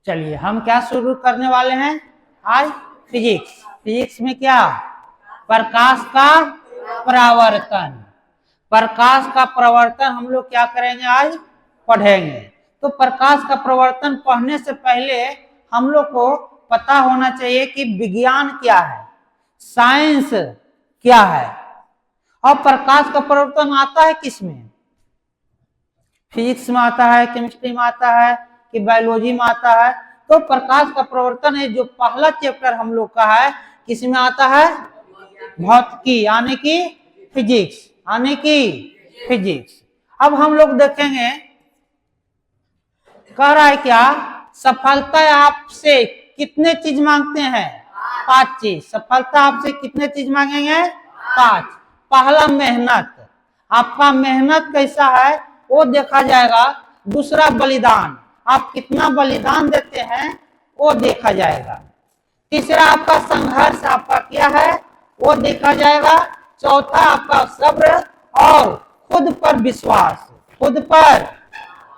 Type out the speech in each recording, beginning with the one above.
चलिए हम क्या शुरू करने वाले हैं आज? फिजिक्स। फिजिक्स में क्या? प्रकाश का परावर्तन। प्रकाश का परावर्तन हम लोग क्या करेंगे आज? पढ़ेंगे। तो प्रकाश का परावर्तन पढ़ने से पहले हम लोग को पता होना चाहिए कि विज्ञान क्या है, साइंस क्या है, और प्रकाश का परावर्तन आता है किसमें? फिजिक्स में आता है, केमिस्ट्री में आता है कि बायोलॉजी में आता है? तो प्रकाश का परावर्तन है जो पहला चैप्टर हम लोग का है, किसमें आता है? भौतिकी यानी कि फिजिक्स, यानी कि फिजिक्स। अब हम लोग देखेंगे, कह रहा है क्या? सफलता आपसे कितने चीज मांगते हैं? 5 चीज। सफलता आपसे कितने चीज मांगेंगे? 5। पहला मेहनत, आपका मेहनत कैसा है वो देखा जाएगा। दूसरा बलिदान, आप कितना बलिदान देते हैं वो देखा जाएगा। तीसरा आपका संघर्ष, आपका क्या है वो देखा जाएगा। चौथा आपका सब्र और खुद पर विश्वास, खुद पर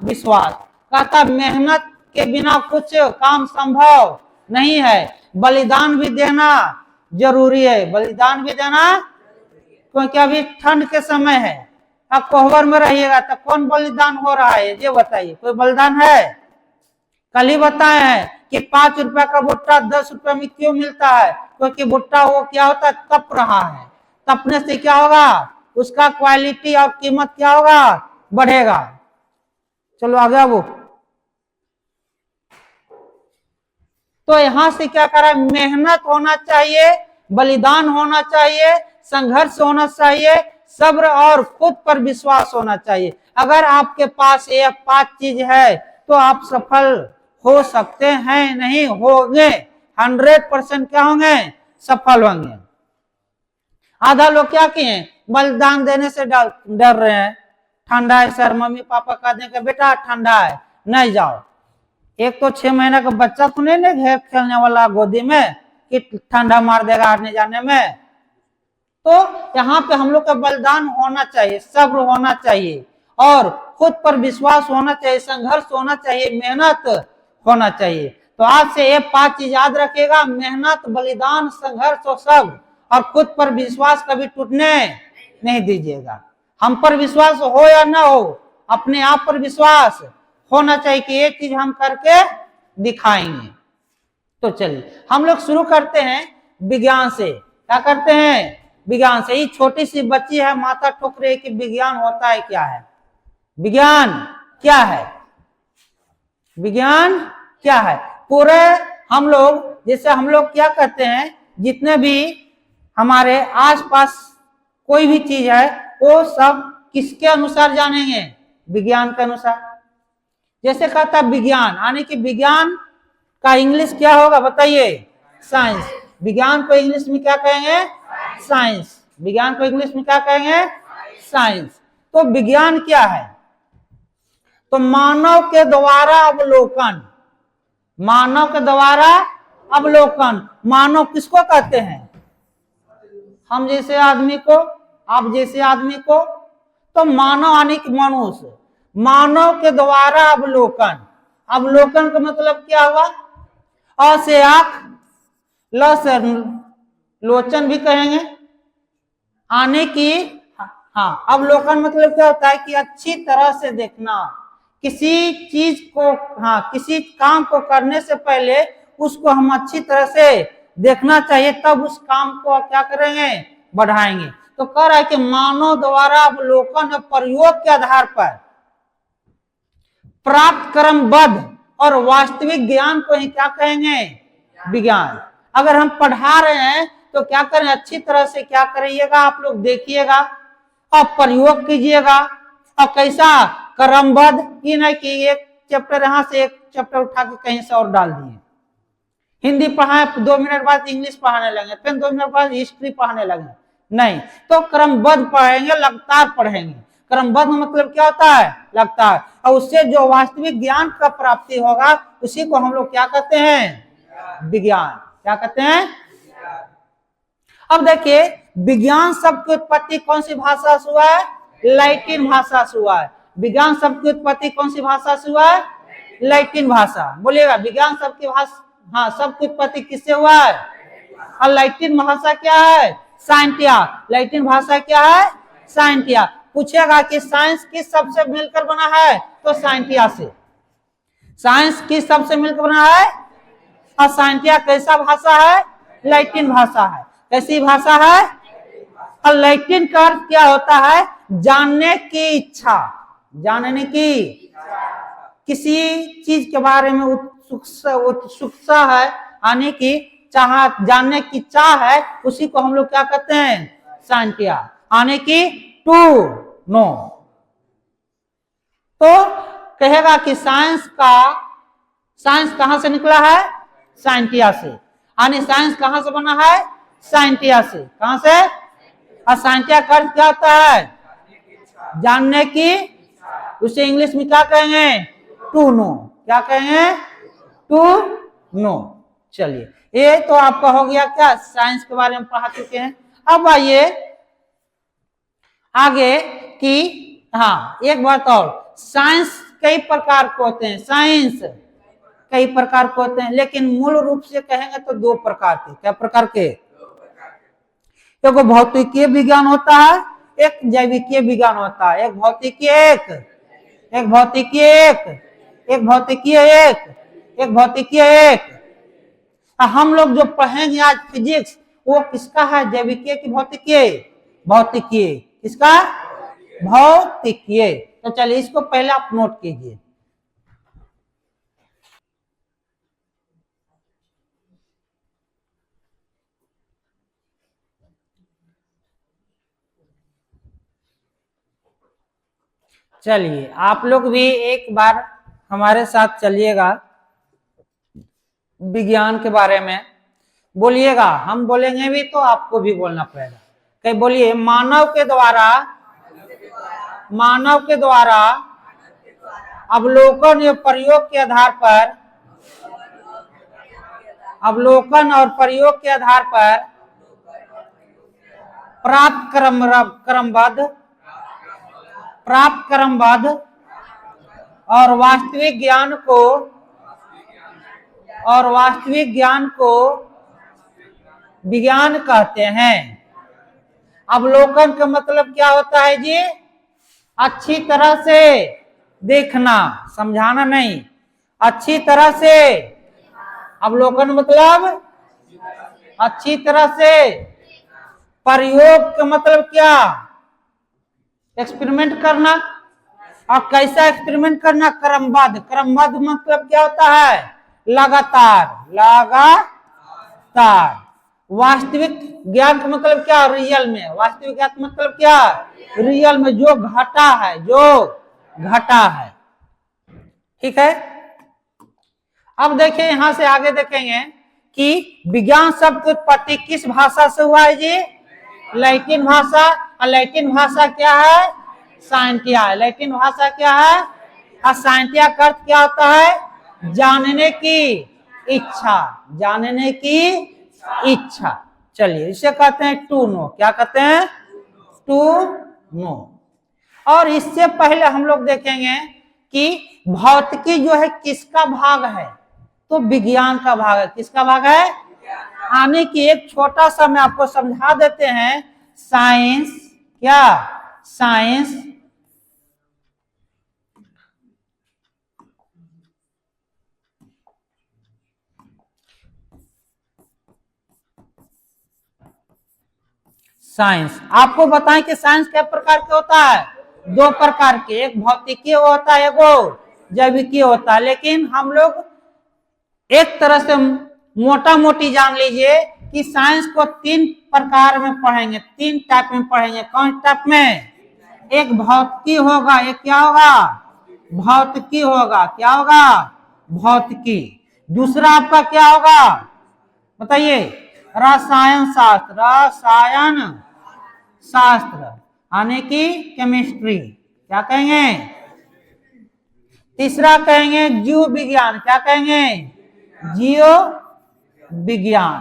विश्वास। कहता मेहनत के बिना कुछ काम संभव नहीं है, बलिदान भी देना जरूरी है, बलिदान भी देना। क्योंकि अभी ठंड के समय है, आप कोहबर में रहिएगा तो कौन बलिदान हो रहा है ये बताइए? कोई बलिदान है? कल ही बताए हैं कि 5 रुपए का भुट्टा 10 रुपए में क्यों मिलता है? क्योंकि भुट्टा वो क्या होता है, तप रहा है। तपने से क्या होगा? उसका क्वालिटी और कीमत क्या होगा? बढ़ेगा। चलो आगे। वो तो यहां से क्या करा? मेहनत होना चाहिए, बलिदान होना चाहिए, संघर्ष होना चाहिए, सब्र और खुद पर विश्वास होना चाहिए। अगर आपके पास ये 5 चीज है तो आप सफल हो सकते हैं, नहीं होंगे 100% क्या होंगे? सफल होंगे। आधा लोग क्या किए? बलिदान देने से डर रहे हैं। ठंडा है सर, मम्मी पापा कह देंगे बेटा ठंडा है नहीं जाओ। एक तो 6 महीना का बच्चा तो नहीं है खेलने वाला गोदी में कि ठंडा मार देगा आने जाने में। तो यहाँ पे हम लोग का बलिदान होना चाहिए, सब्र होना चाहिए और खुद पर विश्वास होना चाहिए, संघर्ष होना चाहिए, मेहनत होना चाहिए। तो आज से ये 5 चीज याद रखिएगा, मेहनत, बलिदान, संघर्ष और सब्र, और खुद पर विश्वास कभी टूटने नहीं दीजिएगा। हम पर विश्वास हो या ना हो, अपने आप पर विश्वास होना चाहिए कि ये चीज हम करके दिखाएंगे। तो चलिए हम लोग शुरू करते हैं विज्ञान से। क्या करते हैं? विज्ञान से। ये छोटी सी बच्ची है, माथा ठोक रही है कि विज्ञान होता है क्या है? विज्ञान क्या है? विज्ञान क्या है? पूरे हम लोग, जैसे हम लोग क्या करते हैं, जितने भी हमारे आसपास कोई भी चीज है वो सब किसके अनुसार जानेंगे? विज्ञान के अनुसार। जैसे कहता विज्ञान, यानी कि विज्ञान का इंग्लिश क्या होगा बताइए? साइंस। विज्ञान को इंग्लिश में क्या कहेंगे? साइंस। विज्ञान को इंग्लिश में क्या कहेंगे? साइंस। तो विज्ञान क्या है? तो मानव के द्वारा अवलोकन, मानव के द्वारा अवलोकन। मानव किसको कहते हैं? हम जैसे आदमी को, आप जैसे आदमी को। तो मानव यानी कि मनुष्य, मानव के द्वारा अवलोकन। अवलोकन का मतलब क्या हुआ? अ से आंख, ल से लोचन भी कहेंगे, आने की। हाँ, अवलोकन मतलब क्या होता है कि अच्छी तरह से देखना, किसी चीज को, हाँ किसी काम को करने से पहले उसको हम अच्छी तरह से देखना चाहिए, तब उस काम को क्या करेंगे? बढ़ाएंगे। तो कह रहा है कि मानव द्वारा अवलोकन और प्रयोग के आधार पर प्राप्त क्रमबद्ध और वास्तविक ज्ञान को ही क्या कहेंगे? विज्ञान। अगर हम पढ़ा रहे हैं तो क्या करें? अच्छी तरह से क्या करिएगा? आप लोग देखिएगा और प्रयोग कीजिएगा। और कैसा? क्रमबद्ध, ये नहीं कि एक चैप्टर यहाँ से एक चैप्टर उठा के कहीं से और डाल दिए। हिंदी पढ़ाए 2 मिनट बाद इंग्लिश पढ़ाने लगे, फिर 2 मिनट बाद हिस्ट्री पढ़ाने लगे, नहीं। तो क्रमबद्ध पढ़ेंगे, लगातार पढ़ेंगे। क्रमबद्ध मतलब क्या होता है? लगातार। और उससे जो वास्तविक ज्ञान का प्राप्ति होगा उसी को हम लोग क्या कहते हैं? विज्ञान। क्या कहते हैं? अब देखिए, विज्ञान शब्द की उत्पत्ति कौन सी भाषा से हुआ है? लैटिन भाषा से हुआ है। विज्ञान शब्द की उत्पत्ति कौन सी भाषा से हुआ है? लैटिन भाषा। बोलिएगा विज्ञान शब्द की भाषा, हाँ, सब की उत्पत्ति किससे हुआ है? और लैटिन भाषा क्या है? साइंटिया। लैटिन भाषा क्या है? साइंटिया। पूछेगा कि साइंस किस शब्द से मिलकर बना है? तो साइंटिया से। साइंस किस शब्द से मिलकर बना है? और साइंटिया कैसा भाषा है? लैटिन भाषा है। कैसी भाषा है? और लैटिन का अर्थ क्या होता है? जानने की इच्छा। जानने की, किसी चीज के बारे में उत्सुकता है, आने की चाह, जानने की चाह है, उसी को हम लोग क्या कहते हैं? साइंटिया। आने की, टू नो। तो कहेगा कि साइंस कहां से निकला है? साइंटिया से। यानी साइंस कहां से बना है? साइंटिया से। कहां से? और साइंटिया का अर्थ क्या होता है? जानने की। उसे इंग्लिश में क्या कहेंगे? To know. क्या कहेंगे? To know. चलिए, ये तो आपका हो गया क्या, साइंस के बारे में पढ़ा चुके हैं। अब आइए आगे कि, हाँ, एक बात और, साइंस कई प्रकार के होते हैं। साइंस कई प्रकार के होते हैं, लेकिन मूल रूप से कहेंगे तो दो प्रकार के। क्या प्रकार के? एक भौतिकीय विज्ञान होता है, एक जैविकीय विज्ञान होता है। एक भौतिकीय, एक भौतिकीय, एक भौतिकीय, एक भौतिकीय, एक। हम लोग जो पढ़ेंगे आज फिजिक्स, वो किसका है? जैविकीय की भौतिकीय? भौतिकीय। किसका? भौतिकीय। तो चलिए इसको पहले आप नोट कीजिए। चलिए आप लोग भी एक बार हमारे साथ चलिएगा, विज्ञान के बारे में बोलिएगा। हम बोलेंगे भी तो आपको भी बोलना पड़ेगा। कहीं बोलिए, मानव के द्वारा अवलोकन और प्रयोग के आधार पर, अवलोकन और प्रयोग के आधार पर प्राप्त क्रमबद्ध और वास्तविक ज्ञान को विज्ञान कहते हैं। अवलोकन का मतलब क्या होता है जी? अच्छी तरह से देखना, समझाना नहीं, अच्छी तरह से। अवलोकन मतलब अच्छी तरह से। प्रयोग का मतलब क्या? एक्सपेरिमेंट करना। और कैसा एक्सपेरिमेंट करना? क्रमबद्ध। क्रमबद्ध मतलब क्या होता है? लगातार, लगातार। वास्तविक ज्ञान का मतलब क्या? रियल में। वास्तविक ज्ञान का मतलब क्या? रियल में, जो घटा है, जो घटा है। ठीक है। अब देखिए, यहां से आगे देखेंगे कि विज्ञान शब्द की उत्पत्ति किस भाषा से हुआ है जी? लैटिन भाषा। और लैटिन भाषा क्या है? साइंटिया। लैटिन भाषा क्या है? और साइंटिया का अर्थ क्या होता है? जानने की इच्छा। जानने की इच्छा। चलिए, इसे कहते हैं टू नो। क्या कहते हैं? To know. और इससे पहले हम लोग देखेंगे कि भौतिकी जो है किसका भाग है? तो विज्ञान का भाग है। किसका भाग है? आने की एक छोटा सा मैं आपको समझा देते हैं। साइंस क्या? साइंस आपको बताएं कि साइंस क्या प्रकार के होता है? दो प्रकार के। एक भौतिकीय होता है, एक जैविकीय होता है। लेकिन हम लोग एक तरह से मोटा मोटी जान लीजिए कि साइंस को तीन प्रकार में पढ़ेंगे, तीन टाइप में पढ़ेंगे। कौन टाइप में? एक भौतिकी होगा, एक क्या होगा? भौतिकी होगा। क्या होगा? भौतिकी। दूसरा आपका क्या होगा? बताइए। रसायन शास्त्र। रसायन शास्त्र यानी कि केमिस्ट्री। क्या कहेंगे? तीसरा कहेंगे जीव विज्ञान। क्या कहेंगे? जीव विज्ञान।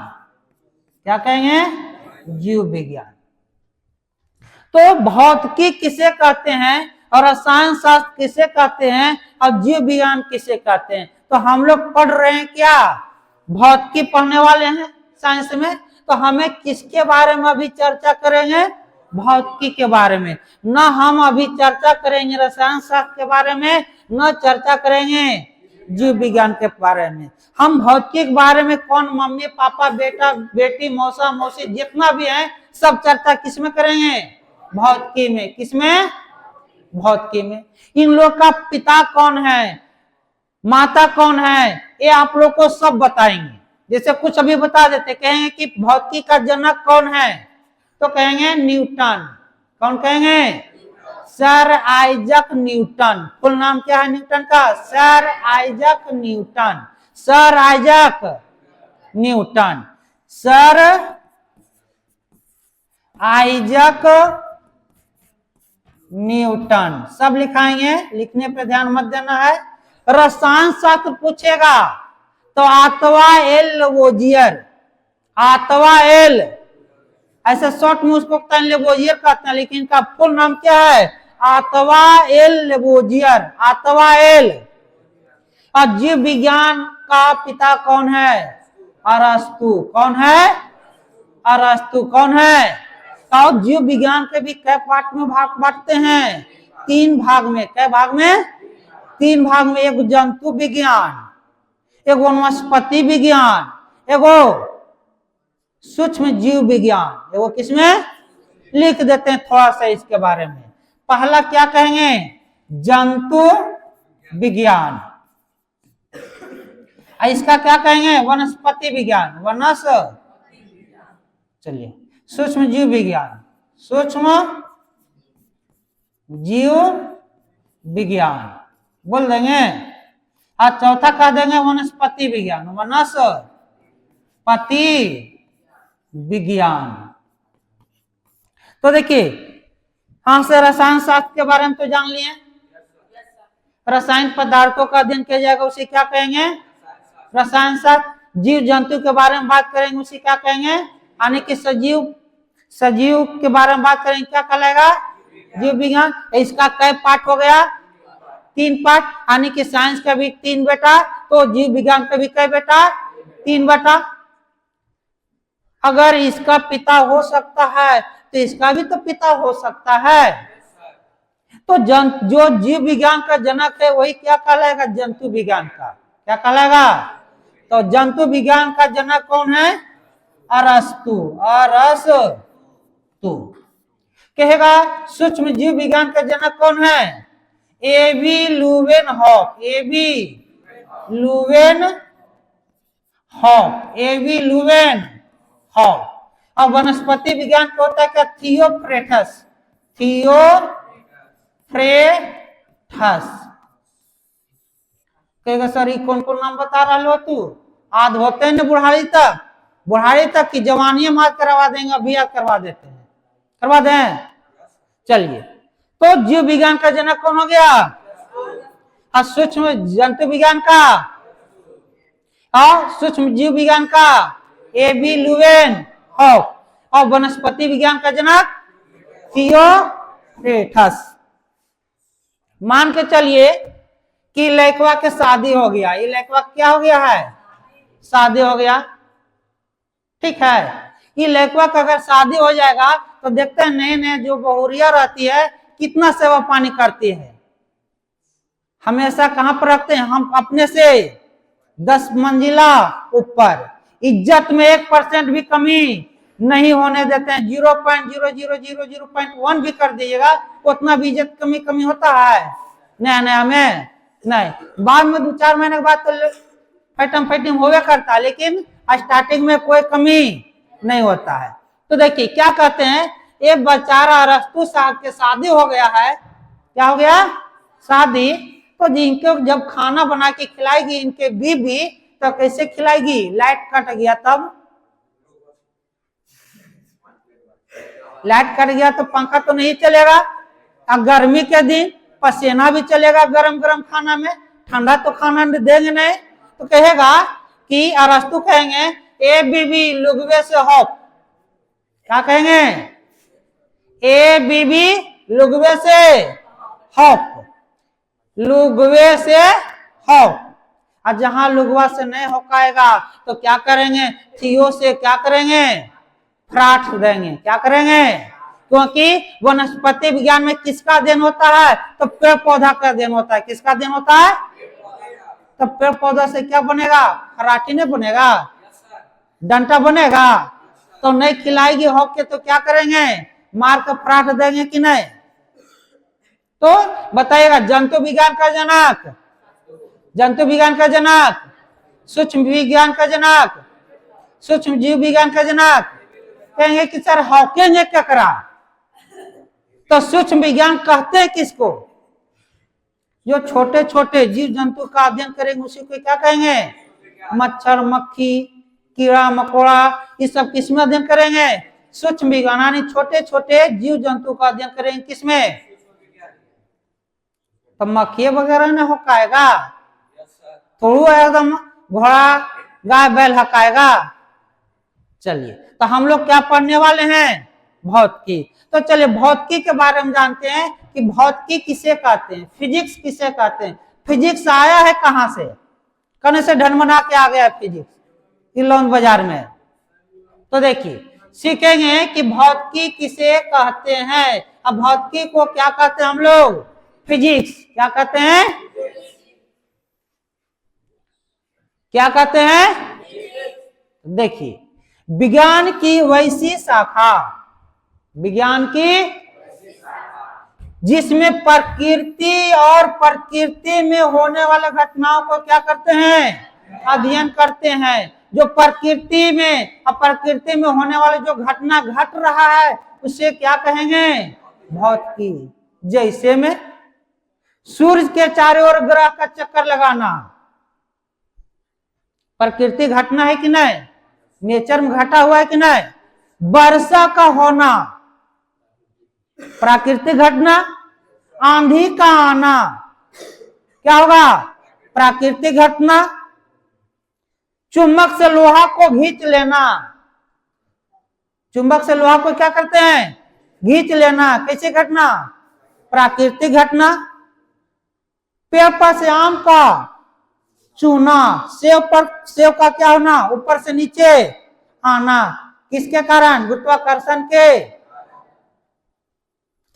क्या कहेंगे? जीव विज्ञान। तो भौतिकी किसे कहते हैं? और रसायन शास्त्र किसे कहते हैं और जीव विज्ञान किसे कहते हैं। तो हम लोग पढ़ रहे हैं क्या, भौतिकी पढ़ने वाले हैं साइंस में, तो हमें किसके बारे में अभी चर्चा करेंगे, भौतिकी के बारे में। न हम अभी चर्चा करेंगे रसायन शास्त्र के बारे में, न चर्चा करेंगे जीव विज्ञान के बारे में। हम भौतिकी के बारे में कौन, मम्मी पापा बेटा बेटी मौसा मौसी जितना भी है सब चर्चा किसमें करेंगे, भौतिकी में। किसमें, भौतिकी में। इन लोग का पिता कौन है, माता कौन है, ये आप लोग को सब बताएंगे। जैसे कुछ अभी बता देते, कहेंगे कि भौतिकी का जनक कौन है, तो कहेंगे न्यूटन। कौन कहेंगे, सर आइजक न्यूटन। फुल नाम क्या है न्यूटन का, sir Isaac Newton. Sir Isaac Newton, sir Isaac Newton, सब लिखाएंगे, लिखने पे ध्यान मत देना है। रसायन शास्त्र पूछेगा तो आतवा एल लेवोजियर, आतवा एल, ऐसे शॉर्ट में उसको लेवोजियर कहते हैं, लेकिन इनका फुल नाम क्या है, आतवा एल लेवोजियर, आतवा एल। और जीव विज्ञान का पिता कौन है, अरस्तु। कौन है, अरस्तु। कौन है, और जीव विज्ञान के भी कई पार्ट में भाग बांटते हैं, 3 भाग में। कई भाग में, 3 भाग में। एक जंतु विज्ञान, एक वनस्पति विज्ञान, एगो सूक्ष्म जीव विज्ञान। एगो किसमें लिख देते हैं थोड़ा सा इसके बारे में। पहला क्या कहेंगे, जंतु विज्ञान। इसका क्या कहेंगे, वनस्पति विज्ञान, चलिए सूक्ष्म जीव विज्ञान, सूक्ष्म जीव विज्ञान बोल देंगे। और चौथा कह देंगे वनस्पति विज्ञान, वनस्पति विज्ञान। तो देखिए, हाँ से रसायन शास्त्र के बारे में तो जान लिए। रसायन पदार्थों का अध्ययन किया जाएगा, उसे क्या कहेंगे, रसायन शास्त्र। जीव जंतु के बारे में बात करेंगे, उसे क्या कहेंगे, यानी कि सजीव, सजीव के बारे में बात करेंगे, क्या कहलाएगा, जीव विज्ञान। इसका कई पार्ट हो गया, 3 पार्ट, यानी कि साइंस का भी 3 बेटा, तो जीव विज्ञान का भी कई बेटा, 3 बेटा। अगर इसका पिता हो सकता है तो इसका भी तो पिता हो सकता है। तो जो जीव विज्ञान का जनक है वही क्या कहलाएगा, जंतु विज्ञान का। क्या कहलाएगा, तो जंतु विज्ञान का जनक कौन है, अरस्तु। अरस्तु। कहेगा सूक्ष्म जीव विज्ञान का जनक कौन है, A B Leeuwenhoek. A B Leeuwenhoek, A B Leeuwenhoek. और वनस्पति विज्ञान को होता है क्या, थियोफ्रेटस। थियोफ्रेटस। कहेगा सर ये कौन कौन नाम बता रहा हो तू, आध होते हैं ना बुढ़ारी तक, बुढ़ारी तक की जवानी मार करवा देंगे, अभी याद करवा देते हैं, करवा दें। चलिए, तो जीव विज्ञान का जनक कौन हो गया, और सूक्ष्म जंतु विज्ञान का, और सूक्ष्म जीव विज्ञान का एबी लुवेनहॉक, और वनस्पति विज्ञान का जनक थियोफ्रेटस। मान के चलिए कि लड़कवा के शादी हो गया, ये लड़कवा क्या हो गया है, शादी हो गया, ठीक है। ये लड़कवा का अगर शादी हो जाएगा तो देखते हैं नए नए जो बहुरिया रहती है कितना सेवा पानी करती है, हमेशा कहां पर रखते हैं हम, अपने से 10 मंजिला ऊपर। इज्जत में 1% भी कमी नहीं होने देते हैं, 0.00001 भी कर दीजिएगा उतना भी इज्जत कमी होता है, नहीं नहीं हमें नहीं। बाद में 2-4 महीने के बाद तो फैटिंग होवे करता है, लेकिन स्टार्टिंग में कोई कमी नहीं होता है। तो देखिए क्या कहते हैं, ये बेचारा अरस्तु साहब के शादी हो गया है, क्या हो गया, शादी। तो जिनको जब खाना बना के खिलाएगी इनके बीबी, तो कैसे खिलाएगी, लाइट कट गया तब, लाइट कट गया तो पंखा तो नहीं चलेगा, और गर्मी के दिन पसीना भी चलेगा गरम गरम खाना में, ठंडा तो खाना देंगे नहीं। तो कहेगा कि अरस्तु कहेंगे ए बीबी लुगवे से हॉप, क्या कहेंगे, ए बीबी लुगवे से हॉप, लुगवे से हॉप। और जहां लुगवा से नहीं हो पाएगा तो क्या करेंगे, थियो से क्या करेंगे, फ्राट देंगे। क्या करेंगे, क्योंकि वनस्पति विज्ञान में किसका अध्ययन होता है, तो पेड़ पौधा का अध्ययन होता है। किसका अध्ययन होता है, तो पेड़ पौधा से क्या बनेगा, फराटी नहीं बनेगा, डंटा बनेगा। तो नहीं खिलाएगी हॉक के तो क्या करेंगे, मार कर फराट देंगे कि नहीं। तो बताइएगा, जंतु विज्ञान का जनक, जंतु विज्ञान का जनक, सूक्ष्म विज्ञान का जनक, सूक्ष्म जीव विज्ञान का जनक, कहेंगे कि सर हॉकिंग है ककरा। तो सूक्ष्म विज्ञान कहते हैं किसको, जो छोटे छोटे जीव जंतु का अध्ययन करेंगे उसी को क्या कहेंगे, मच्छर मक्खी कीड़ा मकोड़ा, ये सब किसमें अध्ययन करेंगे, सूक्ष्म विज्ञान, यानी छोटे छोटे जीव जंतु का अध्ययन करेंगे किसमें। तो मक्खी वगैरह ने हकाएगा, थोड़ू एकदम घोड़ा गाय बैल हकाएगा। चलिए, तो हम लोग क्या पढ़ने वाले हैं, भौतिकी। तो चलिए भौतिकी के बारे में जानते हैं कि भौतिकी किसे कहते हैं, फिजिक्स किसे कहते हैं। फिजिक्स आया है कहां से, कने से ढनमना के आ गया है फिजिक्स, इलौन बाजार में। तो देखिए सीखेंगे कि भौतिकी किसे कहते हैं। अब भौतिकी को क्या कहते हैं हम लोग, फिजिक्स। क्या कहते हैं, क्या कहते हैं, देखिए विज्ञान की वैसी शाखा, विज्ञान की जिसमें प्रकृति और प्रकृति में होने वाले घटनाओं को क्या करते हैं, अध्ययन करते हैं। जो प्रकृति में और प्रकृति में होने वाले जो घटना घट रहा है उसे क्या कहेंगे, भौतिकी। जैसे में सूर्य के चारों ओर ग्रह का चक्कर लगाना, प्रकृति घटना है कि नहीं, नेचर में घटा हुआ है कि नहीं। वर्षा का होना प्राकृतिक घटना, आंधी का आना क्या होगा, प्राकृतिक घटना। चुंबक से लोहा को खींच लेना, चुंबक से लोहा को क्या करते हैं, खींच लेना, कैसे घटना, प्राकृतिक घटना। पेड़ पर से आम का चूना, सेव का क्या होना, ऊपर से नीचे आना, किसके कारण, गुरुत्वाकर्षण के।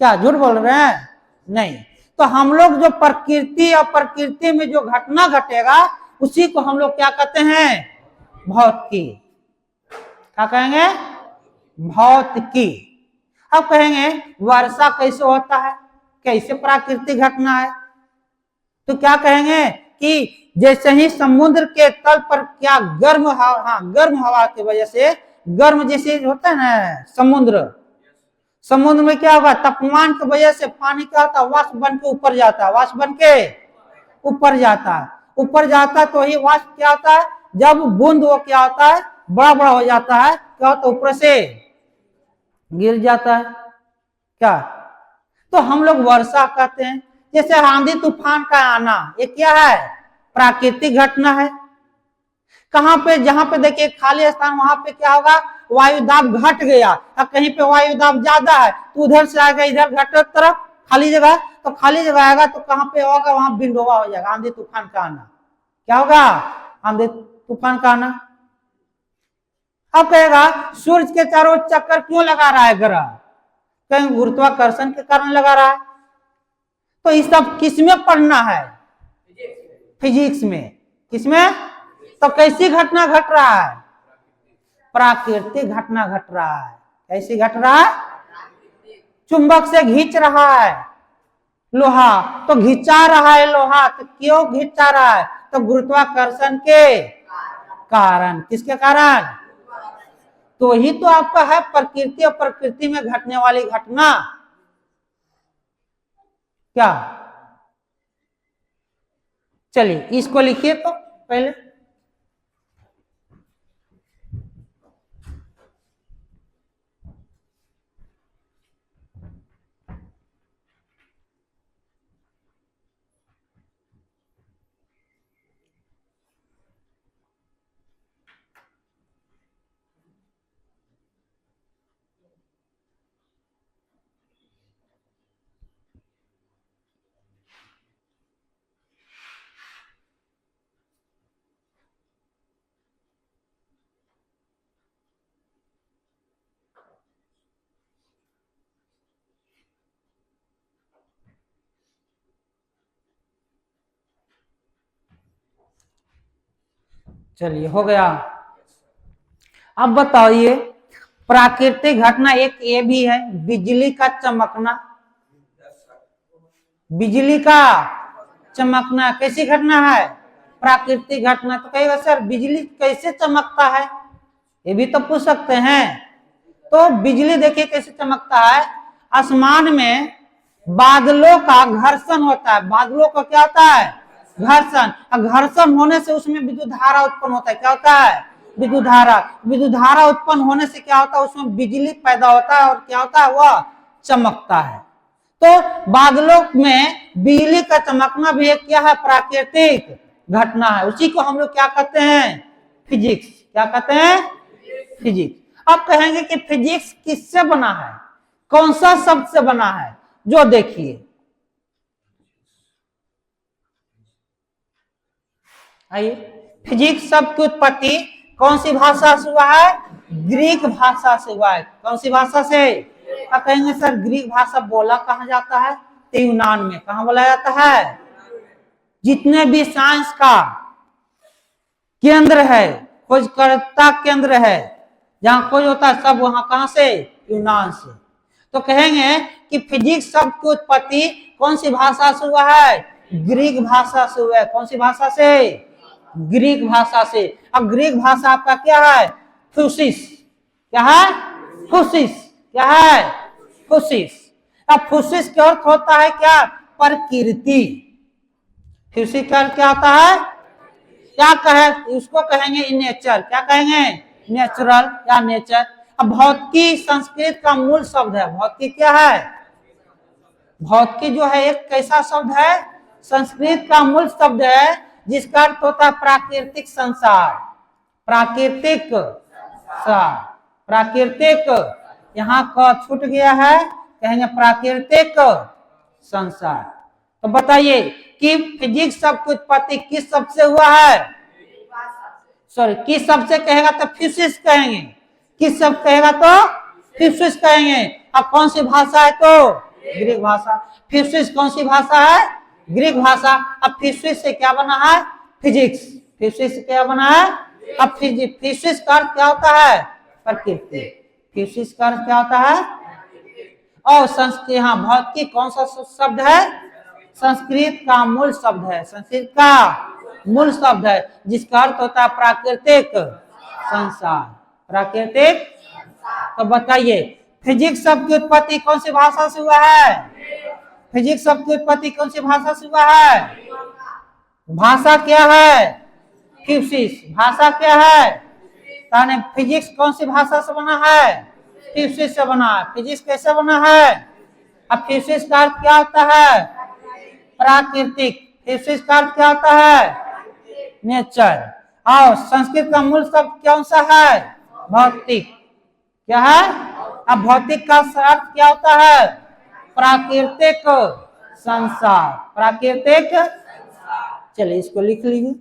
क्या झूठ बोल रहे हैं, नहीं। तो हम लोग जो प्रकृति और प्रकृति में जो घटना घटेगा उसी को हम लोग क्या कहते हैं, भौतिकी। क्या कहेंगे, भौतिकी। अब कहेंगे वर्षा कैसे होता है, कैसे प्राकृतिक घटना है। तो क्या कहेंगे कि जैसे ही समुद्र के तल पर क्या गर्म हवा, गर्म हवा की वजह से, गर्म जैसे होता है ना समुद्र, समुद्र में क्या होगा, तापमान की वजह से पानी क्या होता है, वाष्प बन के ऊपर जाता है, वाष्प बन के ऊपर जाता है, ऊपर जाता है। तो ये वाष्प क्या होता है, जब बूंद वो क्या होता है, बड़ा बड़ा हो जाता है, क्या होता है, ऊपर से गिर जाता है। क्या, तो हम लोग वर्षा कहते हैं। जैसे आंधी तूफान का आना, ये क्या है, प्राकृतिक घटना है। कहां पे, जहां पे देखिए खाली स्थान, वहां पे क्या होगा, वायु दाब घट गया, और कहीं पे वायु दाब ज्यादा है तो उधर से आएगा, इधर घट तरफ खाली जगह, तो खाली जगह आएगा तो कहां पे होगा, वहां बिंडोवा हो जाएगा, आंधी तूफान का आना। क्या होगा, आंधी तूफान का आना। अब कहेगा सूर्य के चारों चक्कर क्यों लगा रहा है ग्रह, कहीं गुरुत्वाकर्षण के कारण लगा रहा है। तो इस सब किसमें पढ़ना है, फिजिक्स में। किसमें, तो कैसी घटना घट रहा है, प्राकृतिक घटना घट रहा है। कैसी घट रहा है, चुंबक से खींच रहा है लोहा, तो घिंचा रहा है लोहा, तो क्यों घिंचा रहा है, तो गुरुत्वाकर्षण के कारण। किसके कारण, तो ही तो आपका है प्रकृति और प्रकृति में घटने वाली घटना। क्या, चलिए इसको लिखिए तो पहले। चलिए हो गया। अब बताइए प्राकृतिक घटना एक ये भी है, बिजली का चमकना। बिजली का चमकना कैसी घटना है? प्राकृतिक घटना। तो कहेगा सर बिजली कैसे चमकता है, ये भी तो पूछ सकते हैं। तो बिजली देखिए कैसे चमकता है। आसमान में बादलों का घर्षण होता है। बादलों का क्या होता है? घर्षण। और घर्षण होने से उसमें विद्युत धारा उत्पन्न होता है। क्या होता है? विद्युत धारा। विद्युत धारा उत्पन्न होने से क्या होता है? उसमें बिजली पैदा होता है और क्या होता है? वह चमकता है। तो बादलों में बिजली का चमकना भी एक क्या है? प्राकृतिक घटना है। उसी को हम लोग क्या कहते हैं? फिजिक्स। क्या कहते हैं? फिजिक्स। अब कहेंगे कि फिजिक्स किससे बना है, कौन सा शब्द से बना है? जो देखिए आइए, फिजिक्स शब्द की उत्पत्ति कौन सी भाषा से हुआ है? ग्रीक भाषा से हुआ है। कौन सी भाषा से? अब कहेंगे सर ग्रीक भाषा बोला कहाँ जाता है? यूनान में। कहाँ बोला जाता है? जितने भी साइंस का केंद्र है, खोजकर्ता केंद्र है, जहां खोज होता है, सब वहां कहां से? यूनान से। तो कहेंगे कि फिजिक्स शब्द की उत्पत्ति कौन सी भाषा से हुआ है? ग्रीक भाषा से हुआ है। कौन सी भाषा से? ग्रीक भाषा से। अब ग्रीक भाषा आपका क्या है? फ्यूसिस। क्या है? फ्यूसिस। क्या है? फ्यूसिस। अब फ्यूसिस का अर्थ होता है क्या? प्रकृति। फ्यूसिस का अर्थ क्या होता है? क्या कहे उसको? कहेंगे नेचर। क्या कहेंगे? नेचुरल या नेचर। अब भौतिकी संस्कृत का मूल शब्द है। भौतिकी क्या है? भौतिकी जो है एक कैसा शब्द है? संस्कृत का मूल शब्द है जिसका अर्थ होता है प्राकृतिक संसार। प्राकृतिक संसार। प्राकृतिक, यहाँ का छूट गया है, कहेंगे प्राकृतिक संसार। तो बताइए कि फिजिक्स शब्द की उत्पत्ति किस शब्द से हुआ है? सॉरी, किस शब्द से कहेगा तो फिजिक्स कहेंगे। किस शब्द कहेगा तो फिजिक्स कहेंगे। अब कौन सी भाषा है? तो ग्रीक भाषा। फिजिक्स कौन सी भाषा है? ग्रीक भाषा। अब फिजिक्स से क्या बना है? फिजिक्स। फिजिक्स से क्या बना है? अब फिजिक्स का अर्थ क्या होता है? प्रकृति। फिजिक्स का अर्थ क्या होता है? और संस्कृत, यहाँ भौतिकी कौन सा शब्द है? संस्कृत का मूल शब्द है। संस्कृत का मूल शब्द है जिसका अर्थ होता है प्राकृतिक संसार। प्राकृतिक। तो बताइए फिजिक्स शब्द की उत्पत्ति कौन सी भाषा से हुआ है? फिजिक्स शब्द की उत्पत्ति कौन सी भाषा से हुआ है? भाषा क्या है? फिजिक्स। भाषा क्या है? कहने फिजिक्स कौन सी भाषा से बना है? फिजिक्स से बना है। फिजिक्स कैसे बना है? अब फिजिक्स का अर्थ क्या होता है? प्राकृतिक। फिजिक्स का अर्थ क्या होता है? नेचर। और संस्कृत का मूल शब्द कौन सा है? भौतिक। क्या है? अब भौतिक का अर्थ क्या होता है? प्राकृतिक संसार। प्राकृतिक। चलिए इसको लिख लीजिए।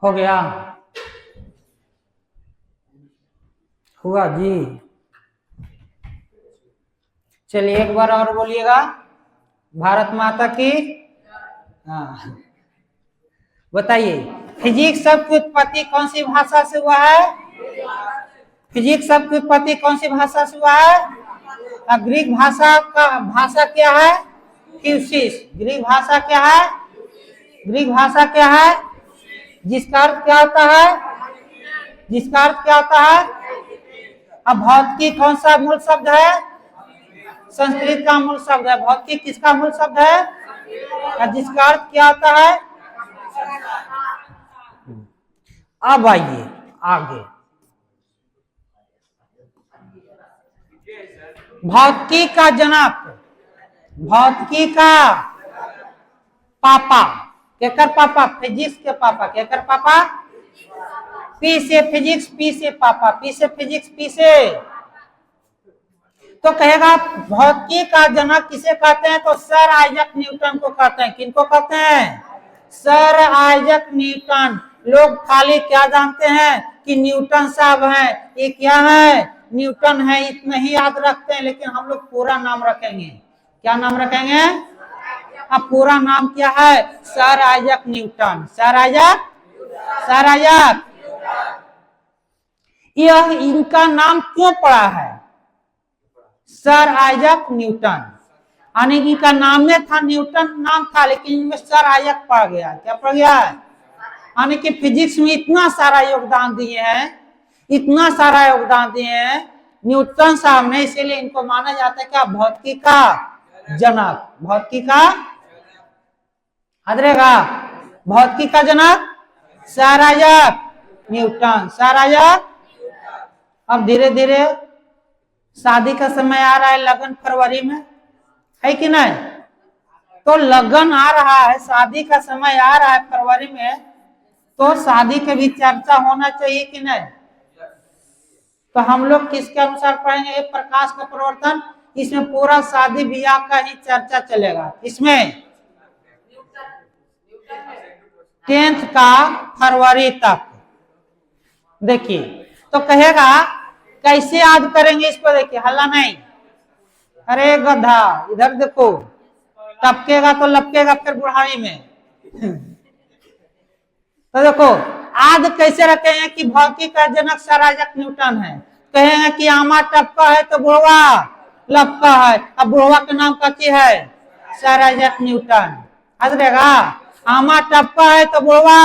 हो गया? हुआ जी? चलिए एक बार और बोलिएगा। भारत माता की। हाँ बताइए फिजिक्स शब्द की उत्पत्ति कौन सी भाषा से हुआ है? फिजिक्स शब्द की उत्पत्ति कौन सी भाषा से हुआ है? ग्रीक भाषा का भाषा क्या है? फिजिक्स। ग्रीक भाषा क्या है? ग्रीक भाषा क्या है? जिसका अर्थ क्या होता है? जिसका अर्थ क्या होता है? अब भौतिकी कौन सा मूल शब्द है? संस्कृत का मूल शब्द है। भौतिकी किसका मूल शब्द है? जिसका अर्थ क्या होता है? अब आइए आगे, भौतिकी का जनक, भौतिकी का पापा, केकर पापा? फिजिक्स के पापा। केकर पापा? पी से फिजिक्स, पी से पापा, पी से फिजिक्स, पी से। तो कहेगा भौतिकी का जनक किसे कहते हैं? तो सर आइजक न्यूटन को कहते हैं। किनको कहते हैं? Sir Isaac Newton. लोग खाली क्या जानते हैं कि न्यूटन साहब हैं, ये क्या है? न्यूटन है, इतना ही याद रखते हैं। लेकिन हम लोग पूरा नाम रखेंगे। क्या नाम रखेंगे? अब पूरा नाम क्या है? Sir Isaac Newton. Sir Isaac, sir Isaac. यह इनका नाम क्यों पड़ा है सर आइजक न्यूटन? यानी कि इनका नाम में था, न्यूटन नाम था, लेकिन इनमें सर आइजक पड़ गया। क्या पड़ गया? यानी कि फिजिक्स में इतना सारा योगदान दिए हैं, इतना सारा योगदान दिए हैं न्यूटन साहब ने, इसीलिए इनको माना जाता है क्या? भौतिकी का जनक। भौतिकी का हदरेगा, भौतिकी का जनक sir Isaac Newton. Sir Isaac. अब धीरे धीरे शादी का समय आ रहा है, लगन फरवरी में, है कि नहीं? तो लगन आ रहा है, शादी का समय आ रहा है फरवरी में, तो शादी की भी चर्चा होना चाहिए कि नहीं? तो हम लोग किसके अनुसार पढ़ेंगे? ये प्रकाश का प्रवर्तन, इसमें पूरा शादी ब्याह का ही चर्चा चलेगा। इसमें 10th का फरवरी तक। देखिए, तो कहेगा कैसे याद करेंगे इसको? देखिए, हल्ला नहीं। अरे गधा, इधर देखो, टपकेगा तो लपकेगा फिर बुढ़ाई में। तो देखो, याद कैसे रखेंगे कि भौतिकी का जनक सर आइजक न्यूटन है? कहेंगे कि आमा टपका है तो बुढ़वा लपका है। अब बुढ़वा का नाम कथी है? Sir Isaac Newton. याद रहेगा? आमा टपका है तो बुढ़वा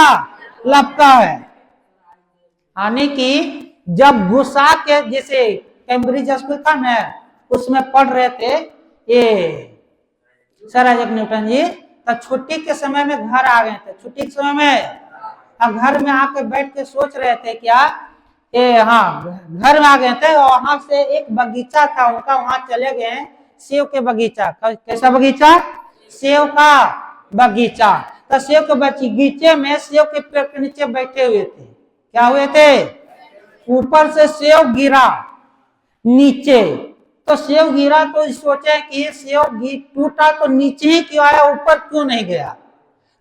लपका है। यानी कि जब घुसा के, जैसे कैम्ब्रिज स्कूल था ना, उसमें पढ़ रहे थे ये सर आइजक न्यूटन जी, तो छुट्टी के समय में घर आ गए थे। छुट्टी के समय में अब घर में आके बैठ के सोच रहे थे क्या, ये हाँ घर में आ गए थे, और वहां से एक बगीचा था उनका, वहां चले गए, सेव के बगीचा। कैसा बगीचा? सेव का बगीचा। तो सेव के बगीचे में सेव के पेड़ के नीचे बैठे हुए थे। क्या हुए थे? ऊपर से सेव गिरा नीचे, तो सेव गिरा तो सोचे कि ये सेव टूटा तो नीचे ही क्यों आया, ऊपर क्यों नहीं गया?